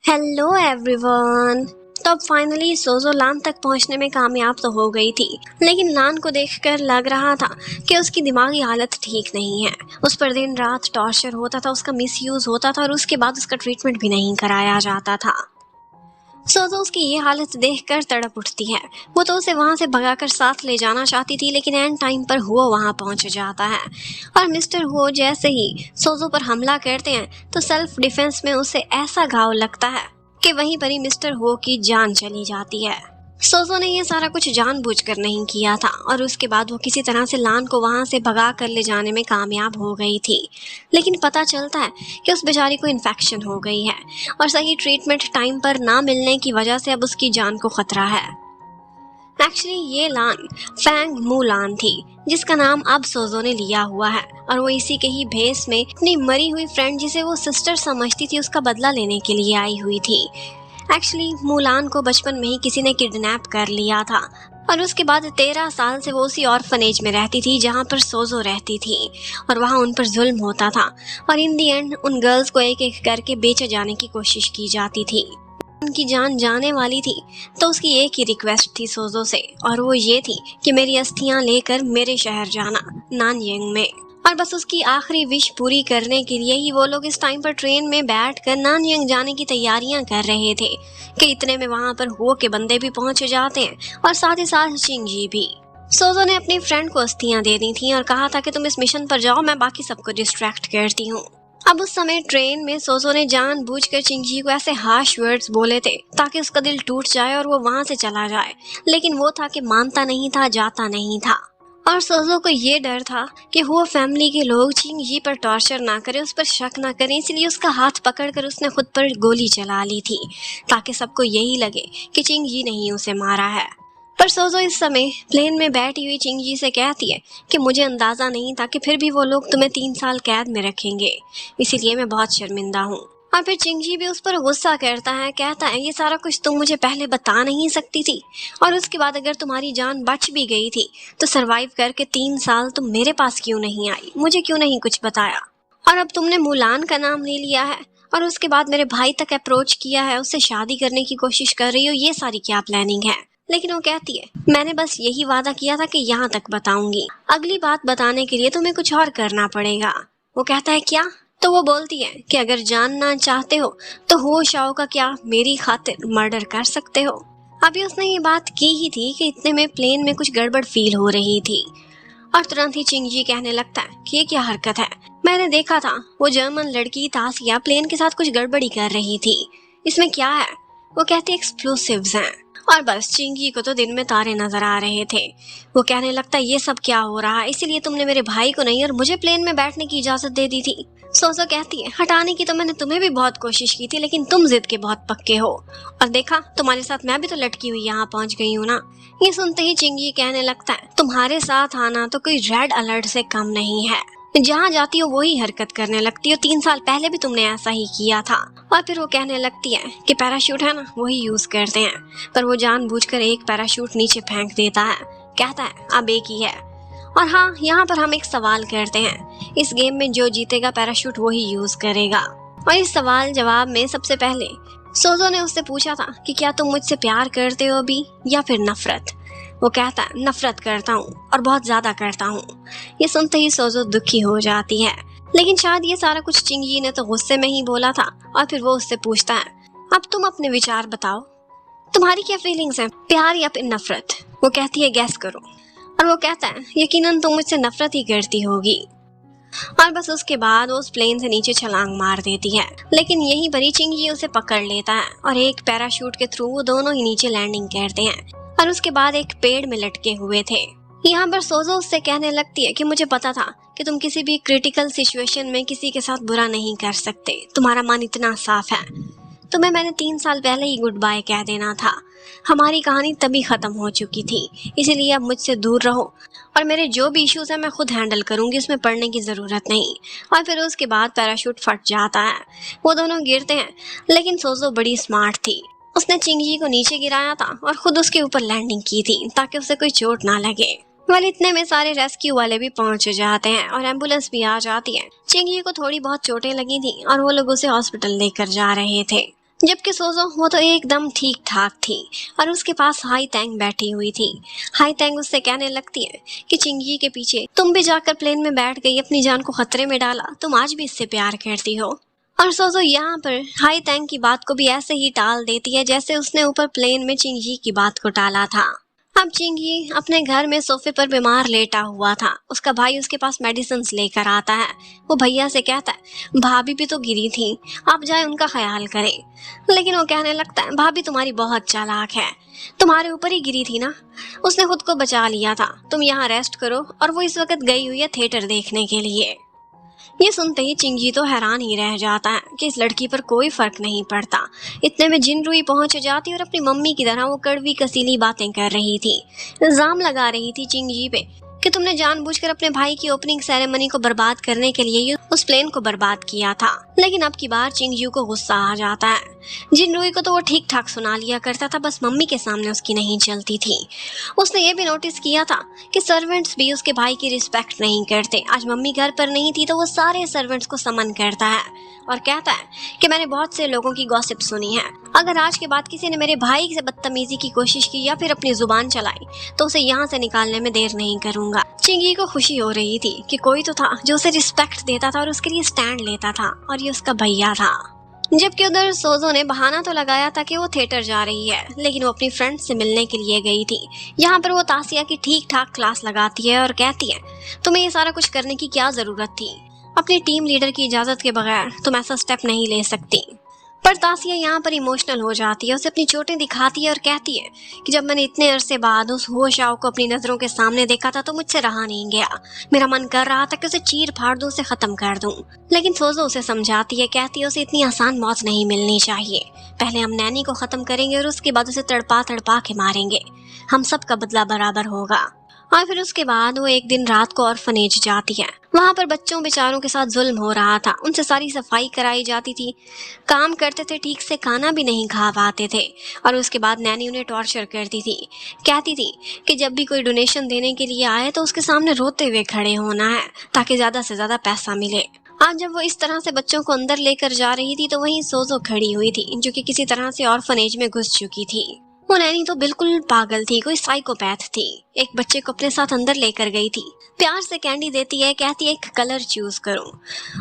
Hello everyone. तो अब finally सोजो लान तक पहुंचने में कामयाब तो हो गई थी, लेकिन लान को देखकर लग रहा था कि उसकी दिमागी हालत ठीक नहीं है। उस पर दिन रात टॉर्चर होता था, उसका मिसयूज होता था और उसके बाद उसका ट्रीटमेंट भी नहीं कराया जाता था। सोजो उसकी ये हालत देखकर तड़प उठती है। वो तो उसे वहां से भगाकर साथ ले जाना चाहती थी, लेकिन एंड टाइम पर हुओ वहां पहुंच जाता है और मिस्टर हुओ जैसे ही सोजो पर हमला करते हैं तो सेल्फ डिफेंस में उसे ऐसा घाव लगता है कि वहीं पर ही मिस्टर हुओ की जान चली जाती है। सोजो ने ये सारा कुछ जानबूझकर नहीं किया था और उसके बाद वो किसी तरह से लान को वहां से भगा कर ले जाने में कामयाब हो गई थी, लेकिन पता चलता है कि उस बेचारी को इन्फेक्शन हो गई है और सही ट्रीटमेंट टाइम पर ना मिलने की वजह से अब उसकी जान को खतरा है। एक्चुअली ये लान फैंग मू लान थी, जिसका नाम अब सोजो ने लिया हुआ है और वो इसी के ही भेस में अपनी मरी हुई फ्रेंड जिसे वो सिस्टर समझती थी उसका बदला लेने के लिए आई हुई थी। एक्चुअली मुलान को बचपन में ही किसी ने किडनैप कर लिया था और उसके बाद 13 साल से वो उसी ऑर्फनेज में रहती थी जहाँ पर सोजो रहती थी और वहाँ उन पर जुल्म होता था और इन दी एंड उन गर्ल्स को एक एक करके बेचे जाने की कोशिश की जाती थी। उनकी जान जाने वाली थी तो उसकी एक ही रिक्वेस्ट थी सोजो से और वो ये थी कि मेरी अस्थियां लेकर मेरे शहर जाना, नानयंग में। और बस उसकी आखिरी विश पूरी करने के लिए ही वो लोग इस टाइम पर ट्रेन में बैठकर नानयंग जाने की तैयारियां कर रहे थे कि इतने में वहां पर हुओ के बंदे भी पहुंच जाते हैं और साथ ही साथ चिंगजी भी। सोजो ने अपनी फ्रेंड को अस्थियां दे दी थी और कहा था कि तुम इस मिशन पर जाओ, मैं बाकी सबको डिस्ट्रैक्ट करती हूँ। अब उस समय ट्रेन में सोजो ने जानबूझकर चिंगजी को ऐसे हार्श वर्ड्स बोले थे ताकि उसका दिल टूट जाए और वो वहां से चला जाए, लेकिन वो था कि मानता नहीं था, जाता नहीं था। और सोजो को ये डर था कि वो फैमिली के लोग चिंगजी पर टॉर्चर ना करें, उस पर शक ना करें, इसलिए उसका हाथ पकड़कर उसने खुद पर गोली चला ली थी ताकि सबको यही लगे कि चिंगजी ने ही उसे मारा है। पर सोजो इस समय प्लेन में बैठी हुई चिंगजी से कहती है कि मुझे अंदाजा नहीं था कि फिर भी वो लोग तुम्हें 3 साल कैद में रखेंगे, इसीलिए मैं बहुत शर्मिंदा हूँ। और फिर चिंगजी भी उस पर गुस्सा करता है, कहता है ये सारा कुछ तुम मुझे पहले बता नहीं सकती थी और उसके बाद अगर तुम्हारी जान बच भी गई थी तो सरवाइव करके 3 साल तुम मेरे पास क्यों नहीं आई, मुझे क्यों नहीं कुछ बताया। और अब तुमने मुलान का नाम ले लिया है और उसके बाद मेरे भाई तक अप्रोच किया है, उससे शादी करने की कोशिश कर रही हो, ये सारी क्या प्लानिंग है। लेकिन वो कहती है मैंने बस यही वादा किया था कि यहाँ तक बताऊंगी, अगली बात बताने के लिए तुम्हें कुछ और करना पड़ेगा। वो कहता है क्या? तो वो बोलती है कि अगर जानना चाहते हो तो हो शाओ का क्या मेरी खातिर मर्डर कर सकते हो। अभी उसने ये बात की ही थी कि इतने में प्लेन में कुछ गड़बड़ फील हो रही थी और तुरंत ही चिंगजी कहने लगता है कि ये क्या हरकत है, मैंने देखा था वो जर्मन लड़की तासिया प्लेन के साथ कुछ गड़बड़ी कर रही थी, इसमें क्या है। वो कहते एक्सप्लोसिव्स हैं और बस चिंगी को तो दिन में तारे नजर आ रहे थे। वो कहने लगता ये सब क्या हो रहा है, इसीलिए तुमने मेरे भाई को नहीं और मुझे प्लेन में बैठने की इजाजत दे दी थी। सोजो कहती है हटाने की तो मैंने तुम्हें भी बहुत कोशिश की थी, लेकिन तुम जिद के बहुत पक्के हो और देखा तुम्हारे साथ मैं भी तो लटकी हुई यहाँ पहुंच गई हूँ ना। ये सुनते ही चिंगी कहने लगता है तुम्हारे साथ आना तो कोई रेड अलर्ट से कम नहीं है, जहाँ जाती हो वही हरकत करने लगती हो, 3 साल पहले भी तुमने ऐसा ही किया था। और फिर वो कहने लगती है कि पैराशूट है ना वही यूज करते हैं, पर वो जानबूझकर एक पैराशूट नीचे फेंक देता है, कहता है अब एक ही है। और हाँ, यहाँ पर हम एक सवाल करते हैं, इस गेम में जो जीतेगा पैराशूट वही यूज करेगा। और इस सवाल जवाब में सबसे पहले सोजो ने उससे पूछा था कि क्या तुम मुझसे प्यार करते हो अभी या फिर नफरत। वो कहता है नफरत करता हूँ और बहुत ज्यादा करता हूँ। ये सुनते ही सोजो दुखी हो जाती है, लेकिन शायद ये सारा कुछ चिंगी ने तो गुस्से में ही बोला था। और फिर वो उससे पूछता है अब तुम अपने विचार बताओ, तुम्हारी क्या फीलिंग्स हैं, प्यार या फिर नफरत। वो कहती है गैस करो और वो कहता है यकीनन तुम मुझसे नफरत ही करती होगी। और बस उसके बाद वो उस प्लेन से नीचे छलांग मार देती है, लेकिन यहीं पर ही चिंगी उसे पकड़ लेता है और एक पैराशूट के थ्रू वो दोनों ही नीचे लैंडिंग करते हैं और उसके बाद एक पेड़ में लटके हुए थे। यहाँ पर सोजो उससे कहने लगती है कि मुझे पता था कि तुम किसी भी क्रिटिकल सिचुएशन में किसी के साथ बुरा नहीं कर सकते, तुम्हारा मन इतना साफ है, तुम्हें मैंने 3 साल पहले ही गुड बाय कह देना था, हमारी कहानी तभी खत्म हो चुकी थी, इसलिए अब मुझसे दूर रहो और मेरे जो भी इश्यूज है मैं खुद हैंडल करूंगी, उसमें पढ़ने की जरूरत नहीं। और फिर उसके बाद पैराशूट फट जाता है, वो दोनों गिरते हैं, लेकिन सोजो बड़ी स्मार्ट थी, उसने चिंगी को नीचे गिराया था और खुद उसके ऊपर लैंडिंग की थी ताकि उसे कोई चोट ना लगे। वाले इतने में सारे रेस्क्यू वाले भी पहुंच जाते हैं और एम्बुलेंस भी आ जाती है। चिंगी को थोड़ी बहुत चोटें लगी थी और वो लोग उसे हॉस्पिटल लेकर जा रहे थे। जबकि सोजो वो तो एकदम ठीक ठाक थी और उसके पास हाई तैंग बैठी हुई थी। हाई तैंग उससे कहने लगती है कि चिंगी के पीछे तुम भी जाकर प्लेन में बैठ गई, अपनी जान को खतरे में डाला, तुम आज भी इससे प्यार करती हो। और सोजो यहाँ पर हाई तैंग की बात को भी ऐसे ही टाल देती है जैसे उसने ऊपर प्लेन में चिंगी की बात को टाला था। अब चिंगी अपने घर में सोफे पर बीमार लेटा हुआ था। उसका भाई उसके पास मेडिसिन लेकर आता है। वो भैया से कहता है भाभी भी तो गिरी थी, आप जाए उनका ख्याल करें। लेकिन वो कहने लगता है भाभी तुम्हारी बहुत चालाक है, तुम्हारे ऊपर ही गिरी थी ना, उसने खुद को बचा लिया था, तुम यहाँ रेस्ट करो। और वो इस वक्त गई हुई है थिएटर देखने के लिए। ये सुनते ही चिंगी तो हैरान ही रह जाता है कि इस लड़की पर कोई फर्क नहीं पड़ता। इतने में जिनरुई पहुंच जाती और अपनी मम्मी की तरह वो कड़वी कसीली बातें कर रही थी। इल्जाम लगा रही थी चिंगी पे कि तुमने जानबूझकर अपने भाई की ओपनिंग सेरेमनी को बर्बाद करने के लिए उस प्लेन को बर्बाद किया था। लेकिन अब की बार चिंगयू को गुस्सा आ जाता है। जिनरुई को तो वो ठीक ठाक सुना लिया करता था, बस मम्मी के सामने उसकी नहीं चलती थी। उसने ये भी नोटिस किया था कि सर्वेंट्स भी उसके भाई की रिस्पेक्ट नहीं करते। आज मम्मी घर पर नहीं थी तो वो सारे सर्वेंट्स को समन करता है और कहता है कि मैंने बहुत से लोगों की गॉसिप सुनी है, अगर आज के बाद किसी ने मेरे भाई से बदतमीजी की कोशिश की या फिर अपनी जुबान चलाई तो उसे यहाँ से निकालने में देर नहीं करूंगा। चिंगी को खुशी हो रही थी कि कोई तो था जो उसे रिस्पेक्ट देता था और उसके लिए स्टैंड लेता था, और ये उसका भैया था। जबकि उधर सोजो ने बहाना तो लगाया था कि वो थिएटर जा रही है, लेकिन वो अपनी फ्रेंड से मिलने के लिए गई थी। यहाँ पर वो तासिया की ठीक ठाक क्लास लगाती है और कहती है तुम्हें ये सारा कुछ करने की क्या जरूरत थी, अपनी टीम लीडर की इजाजत के बगैर तुम ऐसा स्टेप नहीं ले सकती। पर तासिया यहाँ पर इमोशनल हो जाती है, उसे अपनी चोटें दिखाती है और कहती है कि जब मैंने इतने अरसे बाद उस होशाओ को अपनी नजरों के सामने देखा था तो मुझसे रहा नहीं गया, मेरा मन कर रहा था कि उसे चीर फाड़ दूं, उसे खत्म कर दूं। लेकिन सोजो उसे समझाती है, कहती है उसे इतनी आसान मौत नहीं मिलनी चाहिए, पहले हम नैनी को खत्म करेंगे और उसके बाद उसे तड़पा तड़पा के मारेंगे, हम सब का बदला बराबर होगा। और फिर उसके बाद वो एक दिन रात को ऑर्फनेज जाती है। वहाँ पर बच्चों बेचारों के साथ जुल्म हो रहा था, उनसे सारी सफाई कराई जाती थी, काम करते थे, ठीक से खाना भी नहीं खा पाते थे। और उसके बाद नैनी उन्हें टॉर्चर करती थी, कहती थी कि जब भी कोई डोनेशन देने के लिए आए तो उसके सामने रोते हुए खड़े होना है ताकि ज्यादा से ज्यादा पैसा मिले। आज जब वो इस तरह से बच्चों को अंदर लेकर जा रही थी तो वहीं सोजो खड़ी हुई थी जो कि किसी तरह से ऑर्फनेज में घुस चुकी थी। वो नैनी तो बिल्कुल पागल थी, कोई साइकोपैथ थी। एक बच्चे को अपने साथ अंदर लेकर गई थी, प्यार से कैंडी देती है, कहती है एक कलर चूज करो,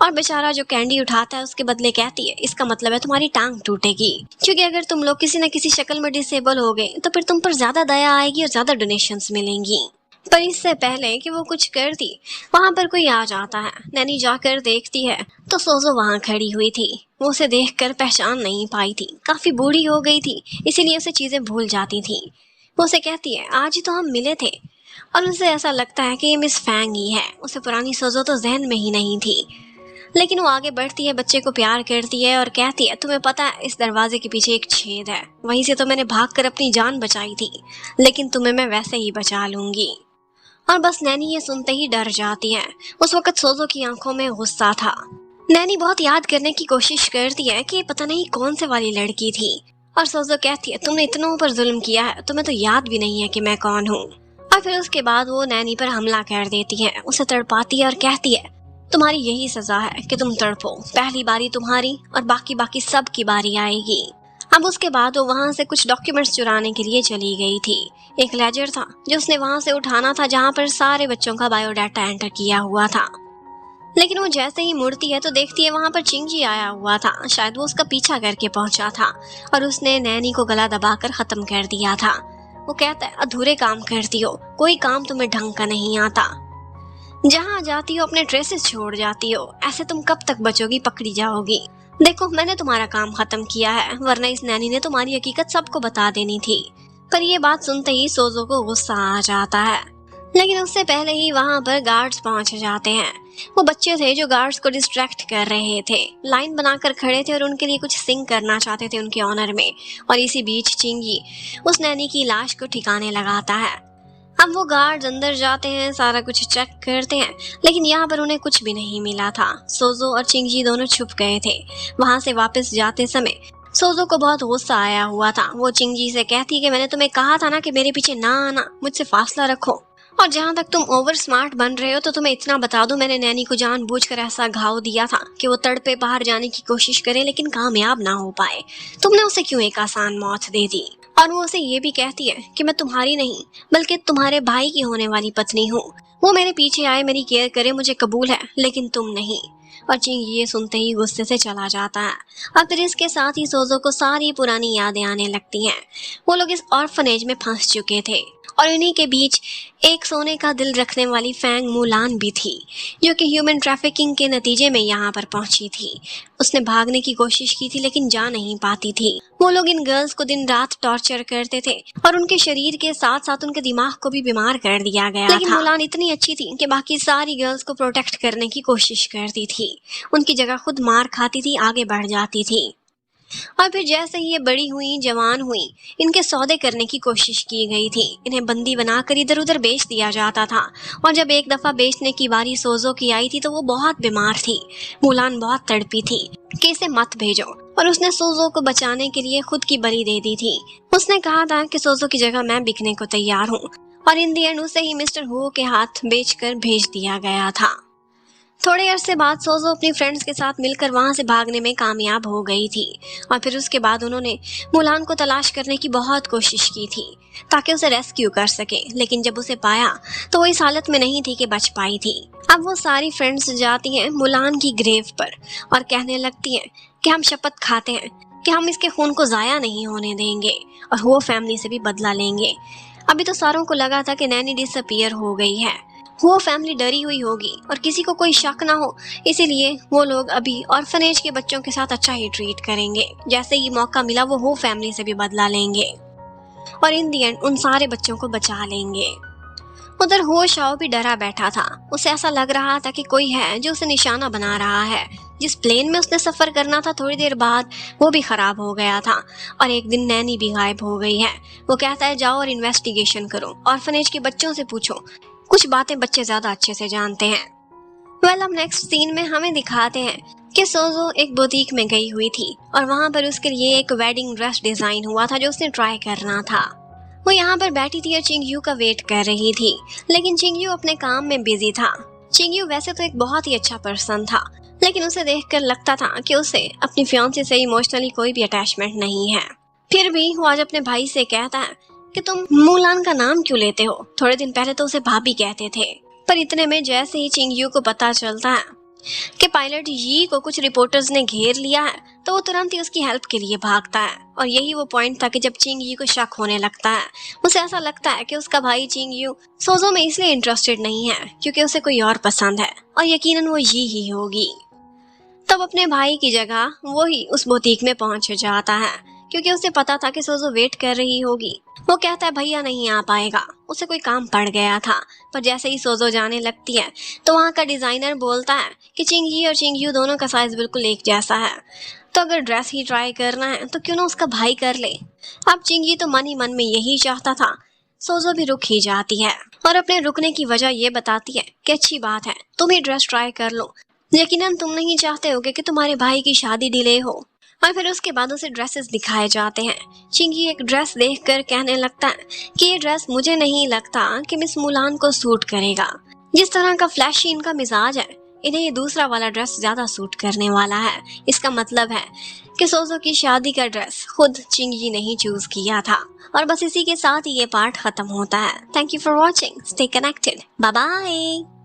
और बेचारा जो कैंडी उठाता है उसके बदले कहती है इसका मतलब है तुम्हारी टांग टूटेगी, क्योंकि अगर तुम लोग किसी न किसी शक्ल में डिसेबल हो गए तो फिर तुम पर ज्यादा दया आएगी और ज्यादा डोनेशंस मिलेंगी। पर इससे पहले कि वो कुछ करती वहां पर कोई आ जाता है। नैनी जाकर देखती है तो सोजो वहां खड़ी हुई थी। वो उसे देखकर पहचान नहीं पाई थी, काफी बूढ़ी हो गई थी, इसीलिए उसे चीजें भूल जाती थी। वो उसे कहती है आज ही तो हम मिले थे, और उसे ऐसा लगता है कि ये मिस फैंग ही है। उसे पुरानी सोजो तो जहन में ही नहीं थी। लेकिन वो आगे बढ़ती है, बच्चे को प्यार करती है और कहती है तुम्हें पता है इस दरवाजे के पीछे एक छेद है, वहीं से तो मैंने भागकर अपनी जान बचाई थी, लेकिन तुम्हें मैं वैसे ही बचा लूंगी। और बस नैनी ये सुनते ही डर जाती है। उस वक्त सोजो की आंखों में गुस्सा था। नैनी बहुत याद करने की कोशिश करती है कि पता नहीं कौन से वाली लड़की थी, और सोजो कहती है तुमने इतनों पर जुल्म किया है, तुम्हें तो याद भी नहीं है कि मैं कौन हूँ। और फिर उसके बाद वो नैनी पर हमला कर देती है, उसे तड़पाती है और कहती है तुम्हारी यही सजा है कि तुम तड़पो, पहली बारी तुम्हारी और बाकी सब की बारी आएगी। अब उसके बाद वो वहाँ से कुछ डॉक्यूमेंट्स चुराने के लिए चली गई थी। एक लेजर था जो उसने वहाँ से उठाना था जहाँ पर सारे बच्चों का बायोडाटा एंटर किया हुआ था। लेकिन वो जैसे ही मुड़ती है तो देखती है वहाँ पर चिंगी आया हुआ था, शायद वो उसका पीछा करके पहुंचा था और उसने नैनी को गला दबाकर खत्म कर दिया था। वो कहता है अधूरे काम करती हो, कोई काम तुम्हें ढंग का नहीं आता, जहाँ जाती हो अपने ट्रेसेस छोड़ जाती हो, ऐसे तुम कब तक बचोगी, पकड़ी जाओगी। देखो मैंने तुम्हारा काम खत्म किया है, वरना इस नैनी ने तुम्हारी हकीकत सबको बता देनी थी। पर ये बात सुनते ही सोजो को गुस्सा आ जाता है। लेकिन उससे पहले ही वहाँ पर गार्ड्स पहुंच जाते हैं। वो बच्चे थे जो गार्ड्स को डिस्ट्रैक्ट कर रहे थे, लाइन बनाकर खड़े थे और उनके लिए कुछ सिंग करना चाहते थे उनके ऑनर में। और इसी बीच चिंगी उस नैनी की लाश को ठिकाने लगाता है। अब वो गार्ड्स अंदर जाते हैं, सारा कुछ चेक करते हैं, लेकिन यहाँ पर उन्हें कुछ भी नहीं मिला था। सोजो और चिंगी दोनों छुप गए थे। वहां से वापस जाते समय सोजो को बहुत गुस्सा आया हुआ था। वो चिंगी से कहती कि मैंने तुम्हें कहा था ना कि मेरे पीछे ना आना, मुझसे फासला रखो। और जहाँ तक तुम ओवर स्मार्ट बन रहे हो तो तुम्हें इतना बता दूं, मैंने नैनी को जानबूझकर ऐसा घाव दिया था कि वो तड़पे बाहर जाने की कोशिश करे लेकिन कामयाब ना हो पाए। तुमने उसे क्यों एक आसान मौत दे दी? और वो उसे ये भी कहती है कि मैं तुम्हारी नहीं बल्कि तुम्हारे भाई की होने वाली पत्नी हूँ। वो मेरे पीछे आए, मेरी केयर करे, मुझे कबूल है, लेकिन तुम नहीं। और चिंग ये सुनते ही गुस्से से चला जाता है। और फिर इसके साथ ही सोजो को सारी पुरानी यादें आने लगती हैं। वो लोग इस ऑर्फनेज में फंस चुके थे और इन्हीं के बीच एक सोने का दिल रखने वाली फैंग मुलान भी थी, जो कि ह्यूमन ट्रैफिकिंग के नतीजे में यहाँ पर पहुंची थी। उसने भागने की कोशिश की थी लेकिन जा नहीं पाती थी। वो लोग इन गर्ल्स को दिन रात टॉर्चर करते थे और उनके शरीर के साथ साथ उनके दिमाग को भी बीमार कर दिया गया लेकिन मुलान इतनी अच्छी थी कि बाकी सारी गर्ल्स को प्रोटेक्ट करने की कोशिश करती थी। उनकी जगह खुद मार खाती थी, आगे बढ़ जाती थी। और फिर जैसे ही ये बड़ी हुई, जवान हुई, इनके सौदे करने की कोशिश की गई थी। इन्हें बंदी बनाकर इधर उधर बेच दिया जाता था। और जब एक दफा बेचने की बारी सोजो की आई थी तो वो बहुत बीमार थी। मुलान बहुत तड़पी थी कि इसे मत भेजो, और उसने सोजो को बचाने के लिए खुद की बलि दे दी थी। उसने कहा था कि सोजो की जगह मैं बिकने को तैयार हूँ, और इन दी एंड उसे ही मिस्टर हो के हाथ बेचकर भेज दिया गया था। थोड़े अरसे बाद सोजो अपनी फ्रेंड्स के साथ मिलकर वहां से भागने में कामयाब हो गई थी। और फिर उसके बाद उन्होंने मुलान को तलाश करने की बहुत कोशिश की थी ताकि उसे रेस्क्यू कर सके, लेकिन जब उसे पाया तो वो इस हालत में नहीं थी कि बच पाई थी। अब वो सारी फ्रेंड्स जाती हैं मुलान की ग्रेव पर और कहने लगती हैं कि हम शपथ खाते हैं कि हम इसके खून को जाया नहीं होने देंगे और वो फैमिली से भी बदला लेंगे। अभी तो सारों को लगा था कि नैनी डिसअपीयर हो गई है। वो फैमिली डरी हुई होगी और किसी को कोई शक ना हो, इसीलिए वो लोग अभी ऑर्फनेज के बच्चों के साथ अच्छा ही ट्रीट करेंगे। जैसे ही मौका मिला वो हो फैमिली से भी बदला लेंगे और इन दी एंड उन सारे बच्चों को बचा लेंगे। उधर हो शाओ भी डरा बैठा था। उसे ऐसा लग रहा था कि कोई है जो उसे निशाना बना रहा है। जिस प्लेन में उसने सफर करना था थोड़ी देर बाद वो भी खराब हो गया था और एक दिन नैनी भी गायब हो गई है। वो कहता है जाओ और इन्वेस्टिगेशन करो, ऑर्फनेज के बच्चों से पूछो, कुछ बातें बच्चे ज्यादा अच्छे से जानते हैं। अब नेक्स्ट सीन में हमें दिखाते हैं कि सोजो एक बुटीक में गई हुई थी और वहां पर उसके लिए एक वेडिंग ड्रेस डिजाइन हुआ था जो उसने ट्राई करना था। वो यहाँ पर बैठी थी और चिंगयू का वेट कर रही थी, लेकिन चिंगयू अपने काम में बिजी था। चिंगयू वैसे तो एक बहुत ही अच्छा पर्सन था, लेकिन उसे देखकर लगता था कि उसे अपनी फियांसी से इमोशनली कोई भी अटैचमेंट नहीं है। फिर भी वो आज अपने भाई से कहता है कि तुम मुलान का नाम क्यों लेते हो? थोड़े दिन पहले तो उसे भाभी कहते थे। पर इतने में जैसे ही चिंगयू को पता चलता है कि पायलट यी को कुछ रिपोर्टर्स ने घेर लिया है तो वो तुरंत ही उसकी हेल्प के लिए भागता है। और यही वो पॉइंट था कि जब चिंगयू को शक होने लगता है। उसे ऐसा लगता है कि उसका भाई चिंगयू सोजो में इसलिए इंटरेस्टेड नहीं है क्योंकि उसे कोई और पसंद है, और यकीनन वो यी ही होगी। तब अपने भाई की जगह वो ही उस बुटीक में पहुंच जाता है क्योंकि उसे पता था कि सोजो वेट कर रही होगी। वो कहता है भैया नहीं आ पाएगा, उसे कोई काम पड़ गया था। पर जैसे ही सोजो जाने लगती है तो वहाँ का डिजाइनर बोलता है कि चिंगी और चिंगयू दोनों का साइज बिल्कुल एक जैसा है, तो अगर ड्रेस ही ट्राई करना है तो क्यों ना उसका भाई कर ले। अब चिंगी तो मन ही मन में यही चाहता था। सोजो भी रुक ही जाती है और अपने रुकने की वजह ये बताती है कि अच्छी बात है तुम ही ड्रेस ट्राई कर लो, यकीनन तुम नहीं चाहते होगे कि तुम्हारे भाई की शादी डिले हो। और फिर उसके बाद उसे ड्रेसेस दिखाए जाते हैं। चिंगी एक ड्रेस देखकर कहने लगता है कि ये ड्रेस मुझे नहीं लगता कि मिस मुलान को सूट करेगा। जिस तरह का फ्लैशी इनका मिजाज है, इन्हें ये दूसरा वाला ड्रेस ज्यादा सूट करने वाला है। इसका मतलब है कि सोजो की शादी का ड्रेस खुद चिंगी ने ही चूज किया था। और बस इसी के साथ ही ये पार्ट खत्म होता है। Thank you for watching, stay connected, bye bye.